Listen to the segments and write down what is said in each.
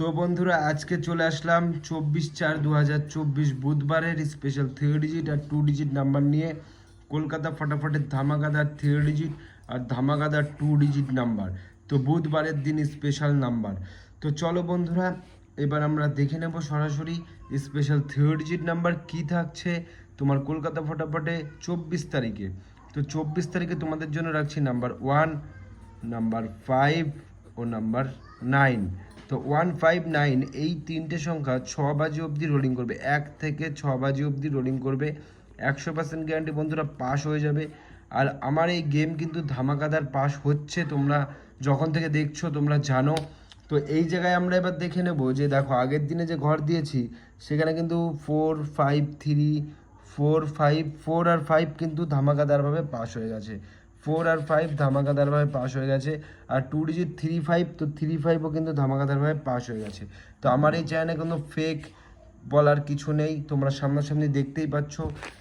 তো বন্ধুরা আজকে চলে আসলাম 24/4/2024 বুধবারের স্পেশাল 3 ডিজিট আর 2 ডিজিট নাম্বার নিয়ে। কলকাতা ফটাফটের ধামাকাদার 3 ডিজিট আর ধামাকাদার 2 ডিজিট নাম্বার। তো বুধবারের দিন স্পেশাল নাম্বার। তো চলো বন্ধুরা, এবার আমরা দেখে নেব সরাসরি স্পেশাল 3 ডিজিট নাম্বার কি থাকছে তোমার কলকাতা ফটাফটে 24 তারিখে। তো 24 তারিখে তোমাদের জন্য রাখছি নাম্বার 1, নাম্বার 5 ও নাম্বার 9। তো 159 এই তিনটে সংখ্যা 6 বাজে অবধি রোলিং করবে, 1 থেকে 6 বাজে অবধি রোলিং করবে। 100% গ্যারান্টি বন্ধুরা, পাস হয়ে যাবে। আর আমার এই গেম কিন্তু ধামাকাদার পাস হচ্ছে, তোমরা যখন থেকে দেখছো তোমরা জানো। তো এই জায়গায় আমরা এবার দেখে নেব যে দেখো আগের দিনে যে ঘর দিয়েছি সেখানে কিন্তু 4, 5, 3, 4, 5, 4 আর 5 কিন্তু ধামাকাদারভাবে পাস হয়ে গেছে। 4 আর 5 ধামাকাদারভাবে পাস হয়ে গেছে। আর 2 ডিজিট 3, 5, তো 3, 5ও কিন্তু ধামাকাদারভাবে পাস হয়ে গেছে। তো আমার এই চ্যানেলে কোনো ফেক বলার কিছু নেই, তোমরা সামনাসামনি দেখতেই পাচ্ছ।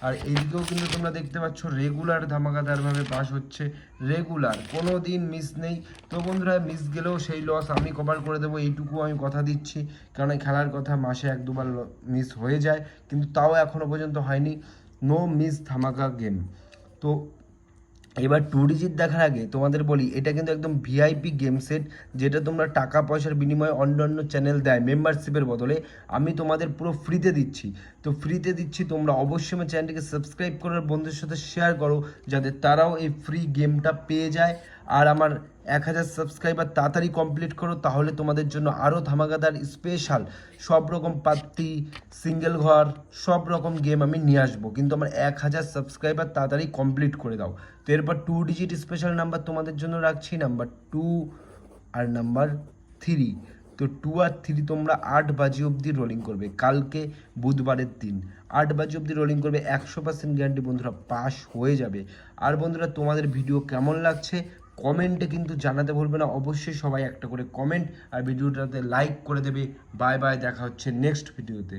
আর এইদিকেও কিন্তু তোমরা দেখতে পাচ্ছ রেগুলার ধামাকাদারভাবে পাস হচ্ছে, রেগুলার, কোনো দিন মিস নেই। তো বন্ধুরা মিস গেলেও সেই লস আমি কভার করে দেবো, এইটুকু আমি কথা দিচ্ছি। কারণ এই খেলার কথা মাসে 1-2 বার মিস হয়ে যায়, কিন্তু তাও এখনও পর্যন্ত হয়নি। নো মিস ধামাকা গেম। তো এবার 2 ডিজিট দেখার আগে তোমাদের বলি, এটা কিন্তু একদম ভিআইপি গেম সেট, যেটা তোমরা টাকা পয়সার বিনিময়ে অন্যান্য চ্যানেল দেয় মেম্বারশিপের বদলে, আমি তোমাদের পুরো ফ্রিতে দিচ্ছি। তো ফ্রিতে দিচ্ছি, তোমরা অবশ্যই আমার চ্যানেলটিকে সাবস্ক্রাইব করো আর বন্ধুদের সাথে শেয়ার করো, যাতে তারাও এই ফ্রি গেমটা পেয়ে যায়। আর আমার 1000 সাবস্ক্রাইবার তাড়াতাড়ি কমপ্লিট করো, তাহলে তোমাদের জন্য আরও ধামাকাদার স্পেশাল সব রকম পার্টি, সিঙ্গেল ঘর, সব রকম গেম আমি নিয়ে আসবো। কিন্তু আমার 1000 সাবস্ক্রাইবার তাড়াতাড়ি কমপ্লিট করে দাও। তো এরপর 2 ডিজিট স্পেশাল নাম্বার তোমাদের জন্য রাখছি, নাম্বার 2 আর নাম্বার 3। তো 2 আর 3 তোমরা 8 বাজে অবধি রোলিং করবে, কালকে বুধবারের দিন 8 বাজে অবধি রোলিং করবে। 100% গ্যারান্টি বন্ধুরা, পাস হয়ে যাবে। আর বন্ধুরা তোমাদের ভিডিও কেমন লাগছে কমেন্টে কিন্তু জানাতে ভুলবে না, অবশ্যই সবাই একটা করে কমেন্ট আর ভিডিওটাতে লাইক করে দেবে। বাই বাই, দেখা হচ্ছে নেক্সট ভিডিওতে।